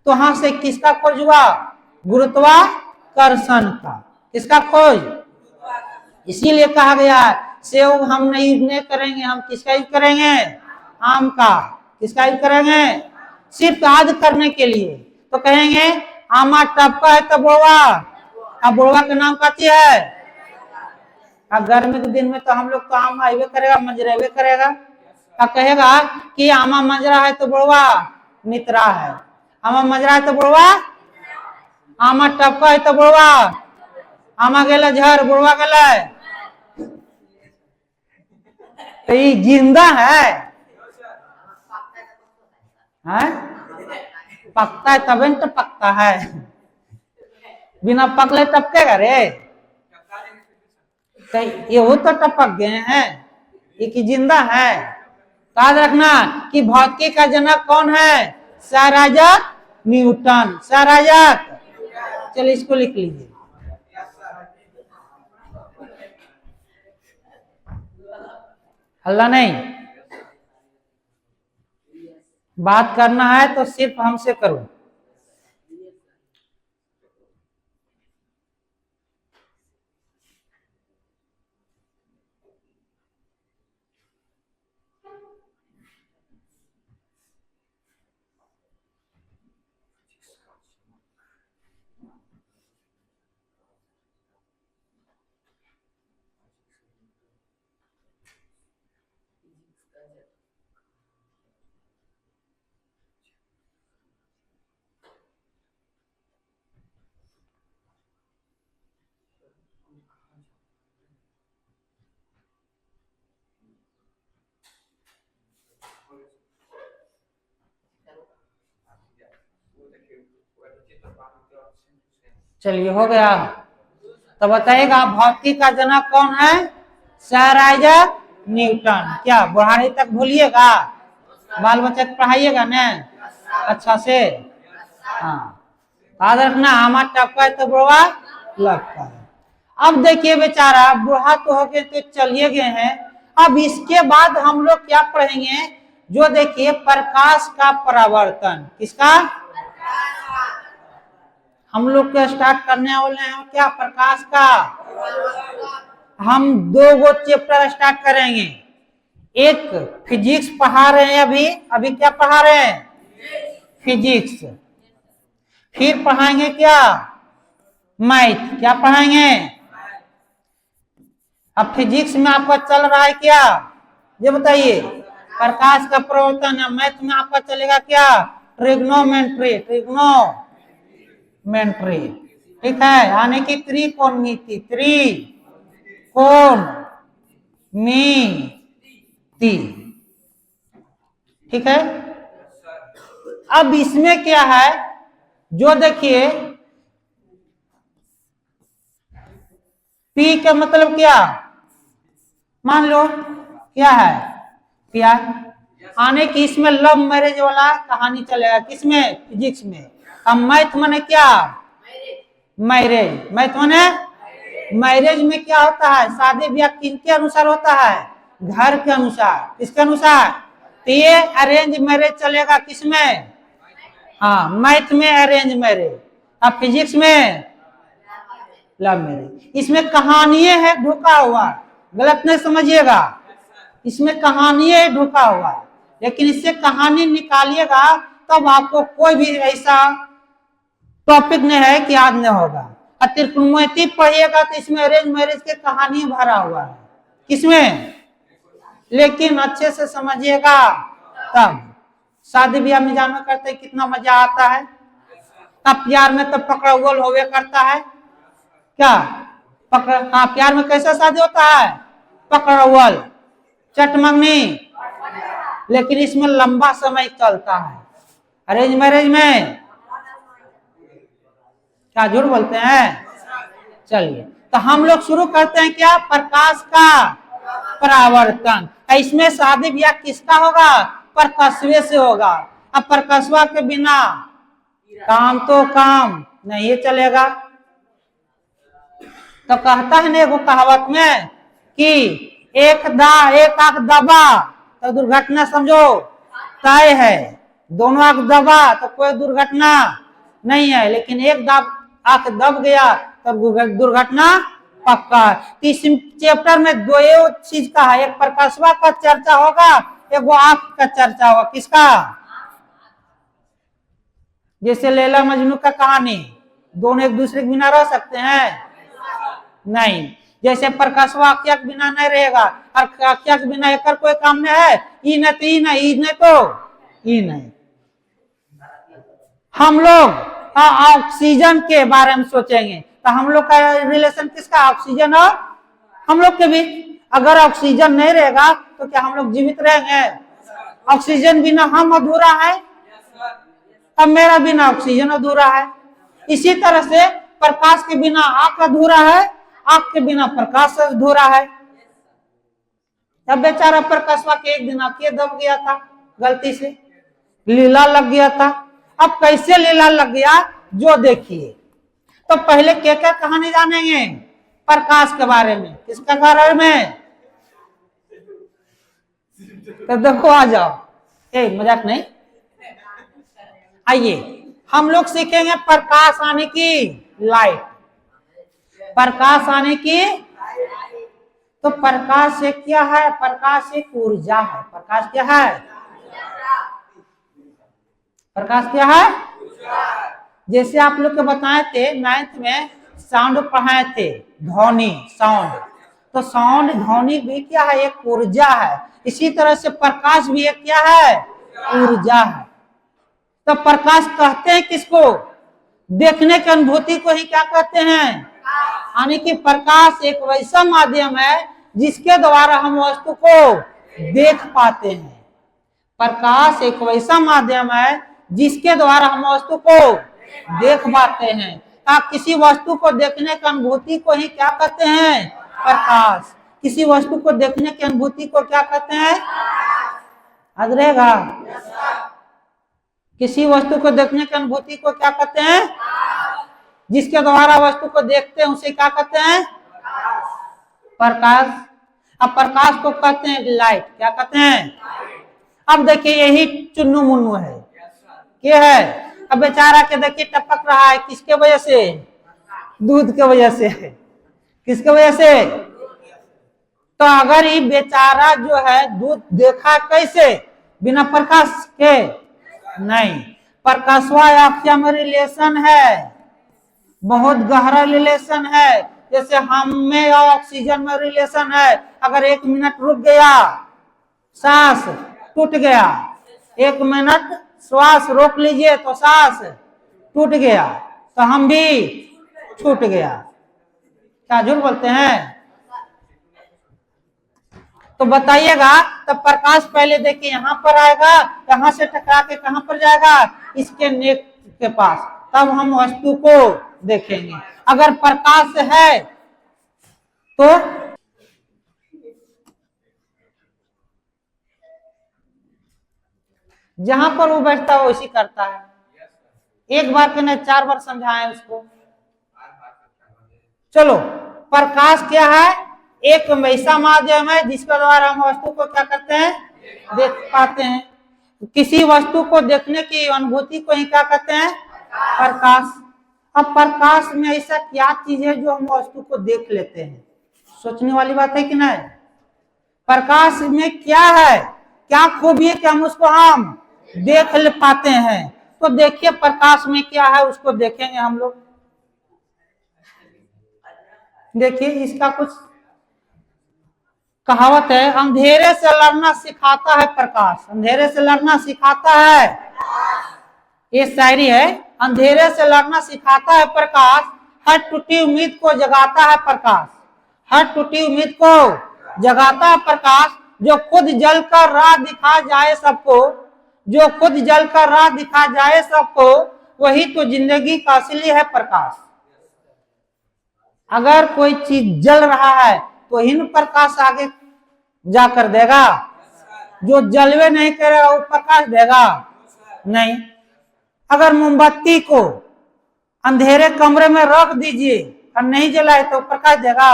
तो वहां से किसका खोज हुआ? गुरुत्वाकर्षण का। किसका खोज? इसीलिए कहा गया सेव हम नहीं करेंगे, हम किसका यूज करेंगे? आम का। किसका यूज करेंगे? सिर्फ याद करने के लिए। तो कहेंगे आमा टपका है तो बुढ़वा। अब बुढ़वा का नाम कथी है? अब गर्मी के दिन में तो हम लोग तो आम आइबे करेगा, मंजरेबे करेगा। अब कहेगा कि आमा मंजरा है तो बुढ़वा नितरा है। आमा मंजरा है तो बुढ़वा, आमा टपका है तो बुढ़वा, आमा गेला झर, बुढ़वा गेला। तो ये जिंदा है, हैं? पकता है तभी तो पकता है, बिना पकले टपकेगा रे? तो ये वो तो टपक गए हैं, ये की जिंदा है। याद रखना कि भौतिकी का जनक कौन है? Sir Isaac Newton. Sir Isaac. चलिए इसको लिख लीजिए। हल्ला नहीं, बात करना है तो सिर्फ हमसे करो। चलिए हो गया। तो बताइएगा भौतिकी का जनक कौन है? Sir Isaac Newton. क्या बुढ़ारी तक भूलिएगा? बाल बच्चे को पढ़ाइएगा न अच्छा से। हाँ याद रखना, हमारा टपका है तो बुढ़वा लगता है। अब देखिए बेचारा बूढ़ा तो हो गए तो चलिए गए हैं। अब इसके बाद हम लोग क्या पढ़ेंगे? जो देखिए प्रकाश का परावर्तन। किसका? हम लोग को स्टार्ट करने वाले हैं क्या? प्रकाश का। हम 2 चैप्टर स्टार्ट करेंगे। एक फिजिक्स पढ़ा रहे हैं अभी क्या पढ़ा रहे हैं? फिजिक्स। फिर पढ़ाएंगे क्या? मैथ। क्या पढ़ाएंगे? अब फिजिक्स में आपका चल रहा है क्या? ये बताइए प्रकाश का प्रवर्तन है। मैथ में आपका चलेगा क्या? ट्रिग्नोमेट्री। ठीक है, यानी कि त्रिकोणमिति। ठीक है। अब इसमें क्या है? जो देखिए पी का मतलब क्या? मान लो क्या है? प्यार। आने की इसमें लव मैरिज वाला कहानी चलेगा। किसमें? फिजिक्स में। अब मैथ माने क्या? मैरिज। मैथ माने मैरिज में क्या होता है? शादी ब्याह किनके अनुसार होता है? घर के अनुसार। किसके अनुसार? तो ये अरेंज मैरिज चलेगा। किसमें? हाँ मैथ में अरेंज मैरिज। अब फिजिक्स में लव मैरिज। इसमें कहानी है ढुका हुआ, गलत नहीं समझिएगा। इसमें कहानी है ढुका हुआ, लेकिन इससे कहानी निकालिएगा तब आपको कोई भी ऐसा टॉपिक नहीं है कि याद नहीं होगा। त्रिकोणमिति पढ़िएगा तो इसमें अरेंज मैरिज के कहानी भरा हुआ है। किसमें? लेकिन अच्छे से समझिएगा तब। शादी ब्याह में जानवर करते कितना मजा आता है। तब प्यार में तो पकड़ाउल होवे करता है। क्या पकड़? हाँ प्यार में कैसा शादी होता है? पकड़ाउल, चटमंगनी। लेकिन इसमें लंबा समय चलता है। अरेंज मैरिज में क्या झूठ बोलते हैं? चलिए तो हम लोग शुरू करते हैं क्या? प्रकाश का परावर्तन। इसमें शादी ब्याह किसका होगा? प्रकाशवे से होगा। अब प्रकाशवा के बिना काम तो काम नहीं चलेगा। तो कहता है ना एगो कहावत में कि एक आंख दबा तो दुर्घटना समझो तय है। दोनों आंख दबा तो कोई दुर्घटना नहीं है, लेकिन एक आंख दब गया तो दुर्घटना पक्का है। इस चैप्टर में 2 चीज का है। एक प्रकाशवा का चर्चा होगा, एक वो आंख का चर्चा होगा। किसका? जैसे लैला मजनू का कहानी, दोनों एक दूसरे के बिना रह सकते हैं? नहीं। जैसे प्रकाशवा आख्या के बिना नहीं रहेगा, और आख्या के बिना एक कोई काम नहीं है। ई नहीं तो ई नहीं, ई नहीं तो ई नहीं। हम लोग ऑक्सीजन के बारे में सोचेंगे तो हम लोग का रिलेशन किसका? ऑक्सीजन और हम लोग के बीच। अगर ऑक्सीजन नहीं रहेगा तो क्या हम लोग जीवित रहेंगे? ऑक्सीजन बिना हम अधूरा है। अब मेरा बिना ऑक्सीजन अधूरा है। इसी तरह से प्रकाश के बिना आंख अधूरा है, आंख के बिना प्रकाश अधूरा है। तब बेचारा प्रकाशवा के एक दिन आंखें दब गया था, गलती से लीला लग गया था। अब कैसे लीला लग गया जो देखिए। तो पहले क्या कहानी जानेंगे? प्रकाश के बारे में। किसका बारे में? तो देखो आ जाओ, मजाक नहीं। आइए हम लोग सीखेंगे प्रकाश आने की, लाइट। प्रकाश आने की। तो प्रकाश एक क्या है? प्रकाश एक ऊर्जा है। प्रकाश क्या है? प्रकाश क्या है? जैसे आप लोग को बताए थे 9th में साउंड पढ़ाए थे, ध्वनि, साउंड। तो साउंड ध्वनि भी क्या है? एक ऊर्जा है। इसी तरह से प्रकाश भी एक क्या है? ऊर्जा है। तो प्रकाश कहते हैं किसको? देखने की अनुभूति को ही क्या कहते हैं? यानी कि प्रकाश एक वैसा माध्यम है जिसके द्वारा हम वस्तु को देख पाते हैं। प्रकाश एक वैसा माध्यम है जिसके द्वारा हम वस्तु को देख पाते हैं। किसी वस्तु को देखने की अनुभूति को ही क्या कहते हैं? प्रकाश। किसी वस्तु को देखने की अनुभूति को क्या कहते हैं? याद रहेगा? किसी वस्तु को देखने की अनुभूति को क्या कहते हैं? जिसके द्वारा वस्तु को देखते हैं उसे क्या कहते हैं? प्रकाश। अब प्रकाश को कहते हैं लाइट। क्या कहते हैं? अब देखिए यही चुन्नू मुन्नू है, क्या है? अब बेचारा के देखिए टपक रहा है, किसके वजह से? दूध के वजह से। किसके वजह से? तो अगर ये बेचारा जो है दूध देखा कैसे? बिना प्रकाश के नहीं। प्रकाशवा आपस में रिलेशन है, बहुत गहरा रिलेशन है। जैसे हम में और ऑक्सीजन में रिलेशन है। अगर 1 मिनट रुक गया, सांस टूट गया। 1 मिनट श्वास रोक लीजिए तो सांस टूट गया, तो हम भी छूट गया। क्या झूठ बोलते हैं? तो बताइएगा, तब प्रकाश पहले देखिए यहाँ पर आएगा, यहाँ से टकरा के कहां पर जाएगा? इसके नेक के पास, तब हम वस्तु को देखेंगे। अगर प्रकाश है तो जहां पर वो बैठता है वैसी करता है। एक बार के नहीं 4 बार समझाएं उसको। चलो, प्रकाश क्या है? एक वैसा माध्यम है जिसके द्वारा हम वस्तु को क्या करते हैं? देख पाते हैं। किसी वस्तु को देखने की अनुभूति को ही क्या कहते हैं? प्रकाश। अब प्रकाश में ऐसा क्या चीज है जो हम वस्तु को देख लेते हैं? सोचने वाली बात है कि नहीं? प्रकाश में क्या है, क्या खूबी है कि हम उसको देख ले पाते हैं? तो देखिए प्रकाश में क्या है, उसको देखेंगे हम लोग। देखिए इसका कुछ कहावत है, अंधेरे से लड़ना सिखाता है प्रकाश। अंधेरे से लड़ना सिखाता है, ये शायरी है। अंधेरे से लड़ना सिखाता है प्रकाश, हर टूटी उम्मीद को जगाता है प्रकाश। हर टूटी उम्मीद को जगाता है प्रकाश। जो खुद जलकर राह दिखा जाए सबको, जो खुद जलकर राह दिखा जाए सबको, वही तो जिंदगी का असली है प्रकाश। अगर कोई चीज जल रहा है तो ही प्रकाश आगे जाकर देगा। जो जलवे नहीं करेगा वो प्रकाश देगा नहीं। अगर मोमबत्ती को अंधेरे कमरे में रख दीजिए और नहीं जलाए तो प्रकाश देगा।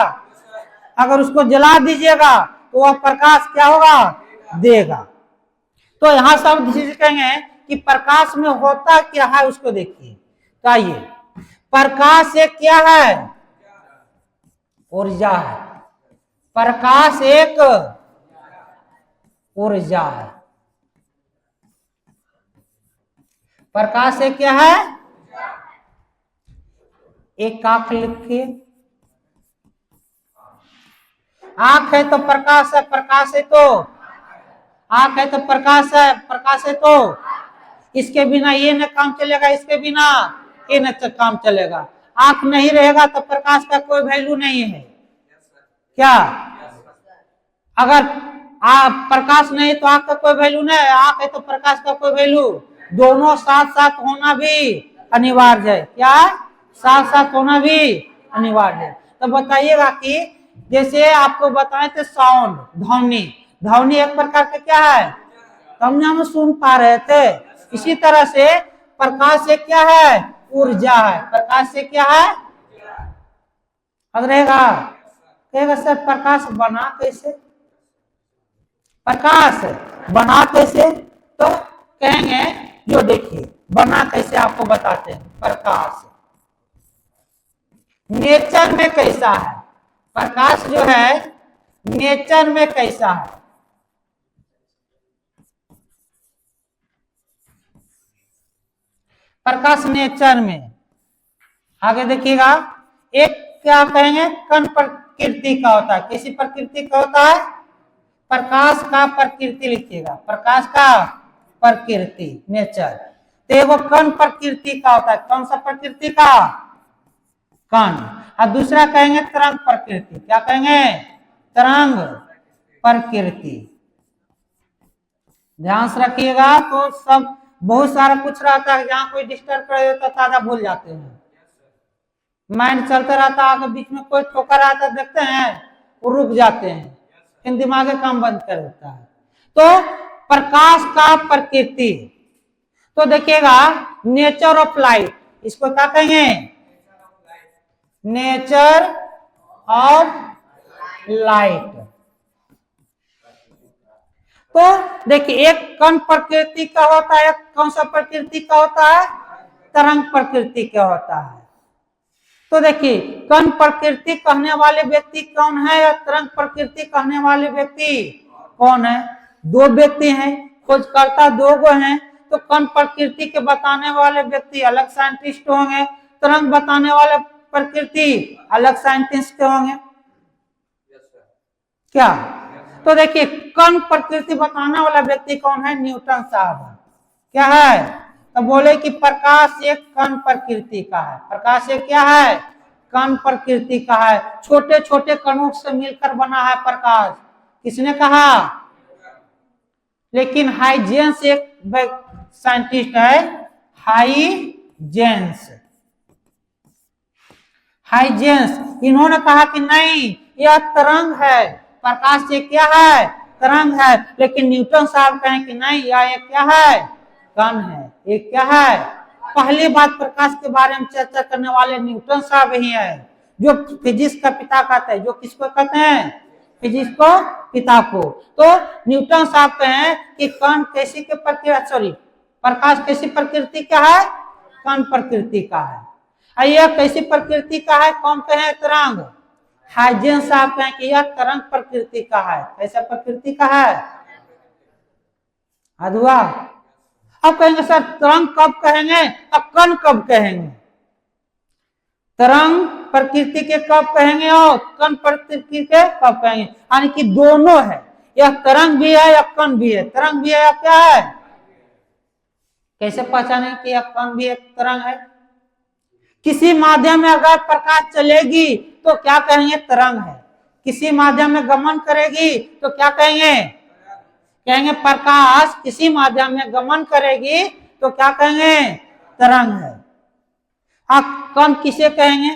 अगर उसको जला दीजिएगा तो वह प्रकाश क्या होगा? देगा। तो यहाँ सब कहेंगे कि प्रकाश में होता क्या है उसको देखिए। तो आइए, प्रकाश एक क्या है? ऊर्जा है। प्रकाश एक ऊर्जा है। प्रकाश एक क्या है? एक आंख लिखिए। आंख है तो प्रकाश है, प्रकाश है तो आंख है तो प्रकाश है, प्रकाश है तो इसके बिना ये न काम चलेगा, इसके बिना ये न काम चलेगा। आंख नहीं रहेगा तो प्रकाश का कोई वैल्यू नहीं है। क्या? अगर प्रकाश नहीं तो आंख का कोई वैल्यू नहीं है, आंख है तो प्रकाश का कोई वैल्यू। दोनों साथ साथ होना भी अनिवार्य है। क्या? साथ साथ होना भी अनिवार्य है। तो बताइएगा कि जैसे आपको बताए थे साउंड, ध्वनि। ध्वनि एक प्रकार का क्या है? हम सुन पा रहे थे। इसी तरह से प्रकाश से क्या है? ऊर्जा है। प्रकाश से क्या है? अब रहेगा, कहेगा सर प्रकाश बना कैसे? प्रकाश बना कैसे? तो कहेंगे जो देखिए बना कैसे आपको बताते हैं। प्रकाश नेचर में कैसा है? प्रकाश जो है नेचर में कैसा है? प्रकाश नेचर में, आगे देखिएगा, एक क्या कहेंगे? कण प्रकृति का होता है। किसी प्रकृति का होता है? प्रकाश का प्रकृति लिखिएगा। प्रकाश का प्रकृति नेचर। तो वो कण प्रकृति का होता है। कौन सा प्रकृति का? कण। और दूसरा कहेंगे तरंग प्रकृति। क्या कहेंगे? तरंग प्रकृति। ध्यान से रखिएगा। तो सब बहुत सारा कुछ रहता है, जहां कोई डिस्टर्ब कर देता ताजा भूल जाते हैं। माइंड चलता रहता, आगे बीच में कोई ठोकर आता देखते हैं, वो रुक जाते हैं, फिर दिमाग का काम बंद कर देता है। तो प्रकाश का प्रकृति, तो देखिएगा नेचर ऑफ लाइट, इसको क्या कहेंगे? Nature of light. तो देखिए एक कण प्रकृति का होता है, कौन सा प्रकृति का होता है? तरंग प्रकृति का होता है। तो देखिए कण प्रकृति कहने वाले व्यक्ति कौन है या तरंग प्रकृति कहने वाले व्यक्ति कौन है? दो व्यक्ति हैं, खोजकर्ता दो गो हैं। तो कण प्रकृति के बताने वाले व्यक्ति अलग साइंटिस्ट होंगे, तरंग बताने वाले प्रकृति अलग साइंटिस्ट होंगे क्या? तो देखिए कण प्रकृति बताने वाला व्यक्ति कौन है? न्यूटन साहब। क्या है? तो बोले कि प्रकाश एक कण प्रकृति का है। प्रकाश एक क्या है? कण प्रकृति का है। छोटे छोटे कणों से मिलकर बना है प्रकाश। किसने कहा? लेकिन हाइजेंस एक साइंटिस्ट है, हाइजेंस। इन्होंने कहा कि नहीं यह तरंग है, प्रकाश ये क्या है? तरंग है। लेकिन न्यूटन साहब कहें कि नहीं यह एक क्या है? कण है। एक क्या है? पहली बात प्रकाश के बारे में चर्चा करने वाले न्यूटन साहब ही है, जो फिजिक्स का पिता कहते हैं। जो किसको कहते हैं? फिजिक्स को पिता को। तो न्यूटन साहब कहें कि कण कैसी के प्रकृति, सॉरी प्रकाश कैसी प्रकृति का है? कण प्रकृति का है। यह कैसी प्रकृति का है? कौन कहे? तरंग। हाइजेंस साहब कहें कि यह तरंग प्रकृति का है। कैसा प्रकृति का है? अधुआ। अब कहेंगे सर तरंग कब कहेंगे, अब कण कब कहेंगे? तरंग प्रकृति के कब कहेंगे और कण प्रकृति के कब कहेंगे? यानी कि दोनों है, यह तरंग भी है या कण भी है। तरंग भी है या क्या है? कैसे पहचाने कि यह कण भी एक तरंग है? किसी माध्यम में अगर प्रकाश चलेगी तो क्या कहेंगे? तरंग है। किसी माध्यम में गमन करेगी तो क्या कहेंगे? कहेंगे प्रकाश किसी माध्यम में गमन करेगी तो क्या कहेंगे? तरंग है। आप कण किसे कहेंगे?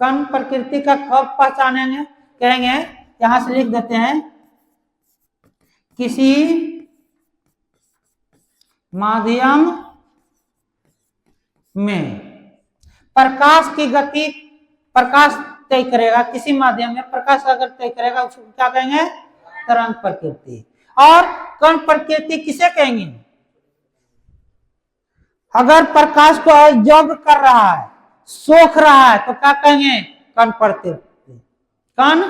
कण प्रकृति का कब पहचानेंगे? कहेंगे यहां से लिख देते हैं, किसी माध्यम में प्रकाश की गति, प्रकाश तय करेगा, किसी माध्यम में प्रकाश अगर तय करेगा उसको क्या कहेंगे? तरंग प्रकृति। और कण प्रकृति किसे कहेंगे? अगर प्रकाश को एब्जॉर्ब कर रहा है, सोख रहा है तो क्या कहेंगे? कण प्रकृति। कण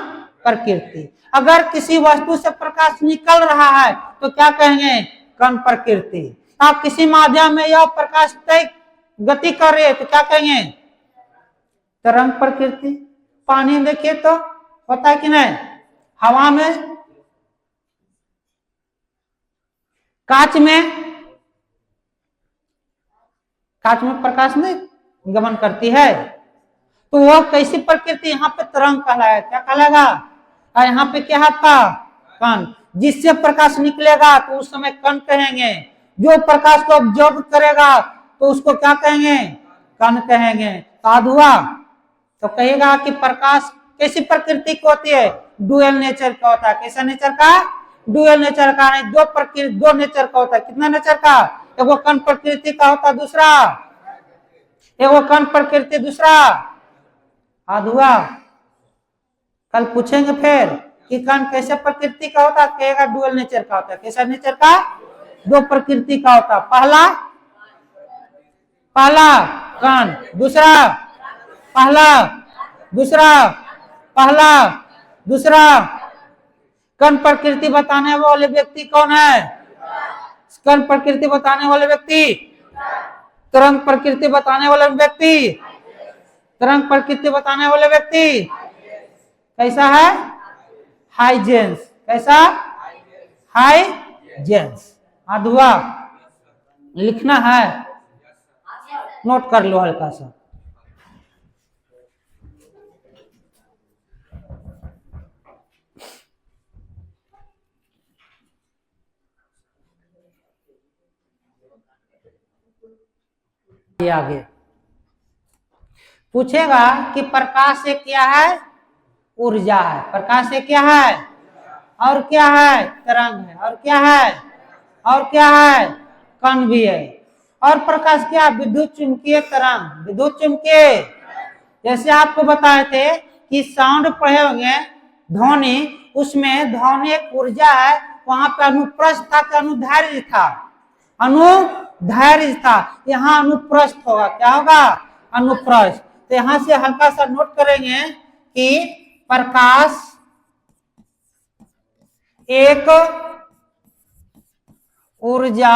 प्रकृति। अगर किसी वस्तु से प्रकाश निकल रहा है तो क्या कहेंगे? कण प्रकृति। आप किसी माध्यम में यह प्रकाश तय गति कर रहे हैं तो क्या कहेंगे? तरंग प्रकृति। पानी देखिए तो होता है कि नहीं? हवा में, कांच में प्रकाश नहीं गमन करती है, तो वह कैसी प्रकृति? यहाँ पे तरंग कहलाया। क्या कहलाएगा? और यहाँ पे क्या था? कण। जिससे प्रकाश निकलेगा तो उस समय कण कहेंगे। जो प्रकाश को ऑब्जर्व करेगा तो उसको क्या कहेंगे? कण कहेंगे। साध हुआ? तो कहेगा कि प्रकाश कैसी प्रकृति की होती है? डुअल नेचर का होता है। कैसा नेचर का? डुअल नेचर का। नहीं, दो प्रकृति, दो नेचर का होता है। कितना नेचर का? एगो कण प्रकृति का होता है, दूसरा एगो कण प्रकृति, दूसरा अधुआ। कल पूछेंगे फिर कि कण कैसे प्रकृति का होता है, कहेगा डुअल नेचर का होता है। कैसा नेचर का? दो प्रकृति का होता है। पहला कण, दूसरा पहला, दूसरा पहला, दूसरा। कण प्रकृति बताने वाले व्यक्ति कौन है? कण प्रकृति बताने वाले व्यक्ति, तरंग प्रकृति बताने वाले व्यक्ति, तरंग प्रकृति बताने वाले व्यक्ति कैसा है? हाइजेंस। कैसा? हाइजेंस। अधुआ लिखना है, नोट कर लो हल्का सा। आगे पूछेगा कि प्रकाश एक क्या है, ऊर्जा है। प्रकाश एक क्या है, और क्या है, तरंग है। और क्या है, और क्या है, कण भी है। और प्रकाश क्या, विद्युत चुंबकीय तरंग, विद्युत चुंबकीय। जैसे आपको बताए थे कि साउंड पढ़े होंगे, ध्वनि, उसमें ध्वनि एक ऊर्जा है, वहां पे अनुप्रस्थ था कि अनुदैर्घ्य था, अनुदैर्घ्य था। यहाँ अनुप्रस्थ होगा, क्या होगा, अनुप्रस्थ। तो यहां से हल्का सा नोट करेंगे कि प्रकाश एक ऊर्जा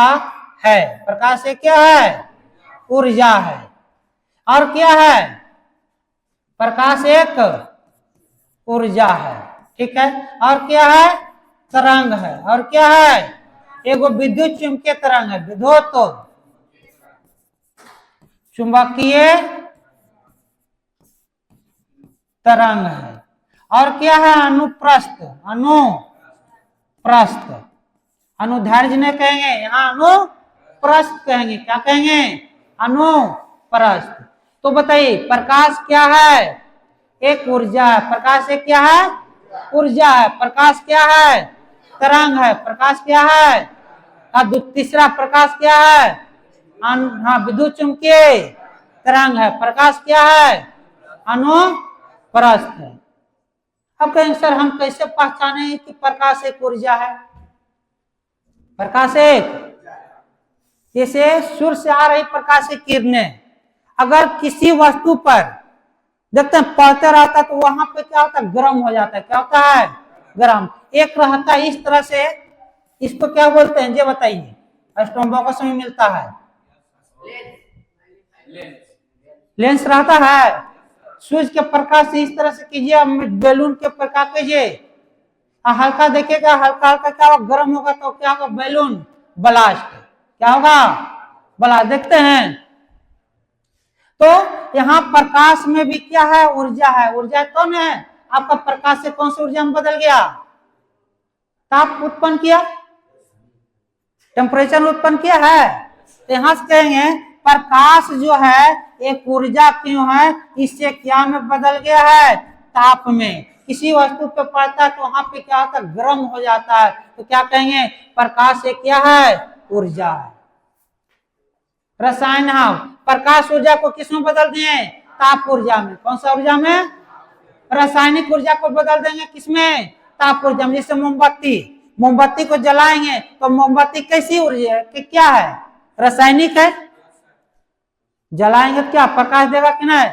है। प्रकाश एक क्या है, ऊर्जा है। और क्या है, प्रकाश एक ऊर्जा है, ठीक है। और क्या है, तरंग है। और क्या है, एक विद्युत चुंबकीय तरंग है, विद्युत चुंबकीय तरंग है। और क्या है, अनुप्रस्थ, अनुप्रस्थ, अनुदैर्घ्य नहीं कहेंगे, यहाँ अनुप्रस्थ कहेंगे। क्या कहेंगे, अनुप्रस्थ। तो बताइए प्रकाश क्या है, एक ऊर्जा है। प्रकाश एक क्या है, ऊर्जा है। प्रकाश क्या है, तरंग है। प्रकाश क्या है, तीसरा प्रकाश क्या है, हाँ विद्युत चुंबकीय तरंग है। प्रकाश क्या है, अनुप्रस्थ है। अब कहेंगे सर हम कैसे पहचाने कि प्रकाश एक ऊर्जा है। प्रकाश एक, जैसे सूर्य से आ रही प्रकाश की किरणें अगर किसी वस्तु पर देखते हैं पड़ते रहता तो वहां पे क्या होता है, गर्म हो जाता है। क्या होता है, गर्म। एक रहता है इस तरह से, इसको क्या बोलते हैं, ये बताइए, एस्ट्रोम में मिलता है, लेंस रहता है। सूर्य के प्रकाश से इस तरह से कीजिए, बैलून के प्रकाश कीजिए, हल्का देखिएगा, हल्का हल्का क्या होगा, गर्म होगा तो क्या होगा, बैलून ब्लास्ट, क्या होगा, ब्लास्ट। देखते हैं तो यहाँ प्रकाश में भी क्या है, ऊर्जा है। ऊर्जा कौन है, आपका प्रकाश से कौन सी ऊर्जा में बदल गया, ताप उत्पन्न किया, टेम्परेचर उत्पन्न किया है। तो यहां से कहेंगे प्रकाश जो है एक ऊर्जा क्यों है, इससे क्या में बदल गया है, ताप में। किसी वस्तु पे पड़ता है तो वहां पे क्या होता है, गर्म हो जाता है। तो क्या कहेंगे, प्रकाश एक क्या है, ऊर्जा है। रसायन, प्रकाश ऊर्जा को किसमें बदल दिए, ताप ऊर्जा में। कौन सा ऊर्जा में, रासायनिक ऊर्जा को बदल देंगे किसमें, ताप ऊर्जा में। जैसे मोमबत्ती, मोमबत्ती को जलाएंगे तो मोमबत्ती कैसी ऊर्जा है, कि क्या है, रासायनिक है। जलाएंगे तो क्या प्रकाश देगा कि नहीं,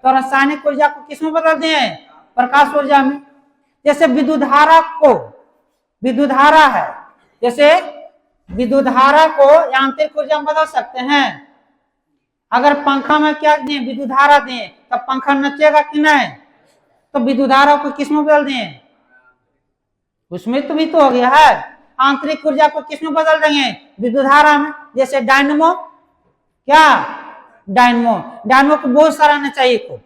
तो रासायनिक ऊर्जा को किसमें बदल दिए, प्रकाश ऊर्जा में। जैसे विद्युत धारा को, विद्युत धारा है, जैसे विद्युत धारा को यांत्रिक ऊर्जा में बदल सकते हैं। अगर पंखा में क्या दिए, विद्युत धारा दिए, तब पंखा नचेगा कि नहीं, तो विद्युत धारा को किसमें बदल दिए, उसमें तो भी तो हो गया है। आंतरिक ऊर्जा को किसमें बदल देंगे, विद्युत धारा में। जैसे डायनमो, क्या डायनमो, डायनमो को बहुत सारा आना चाहिए को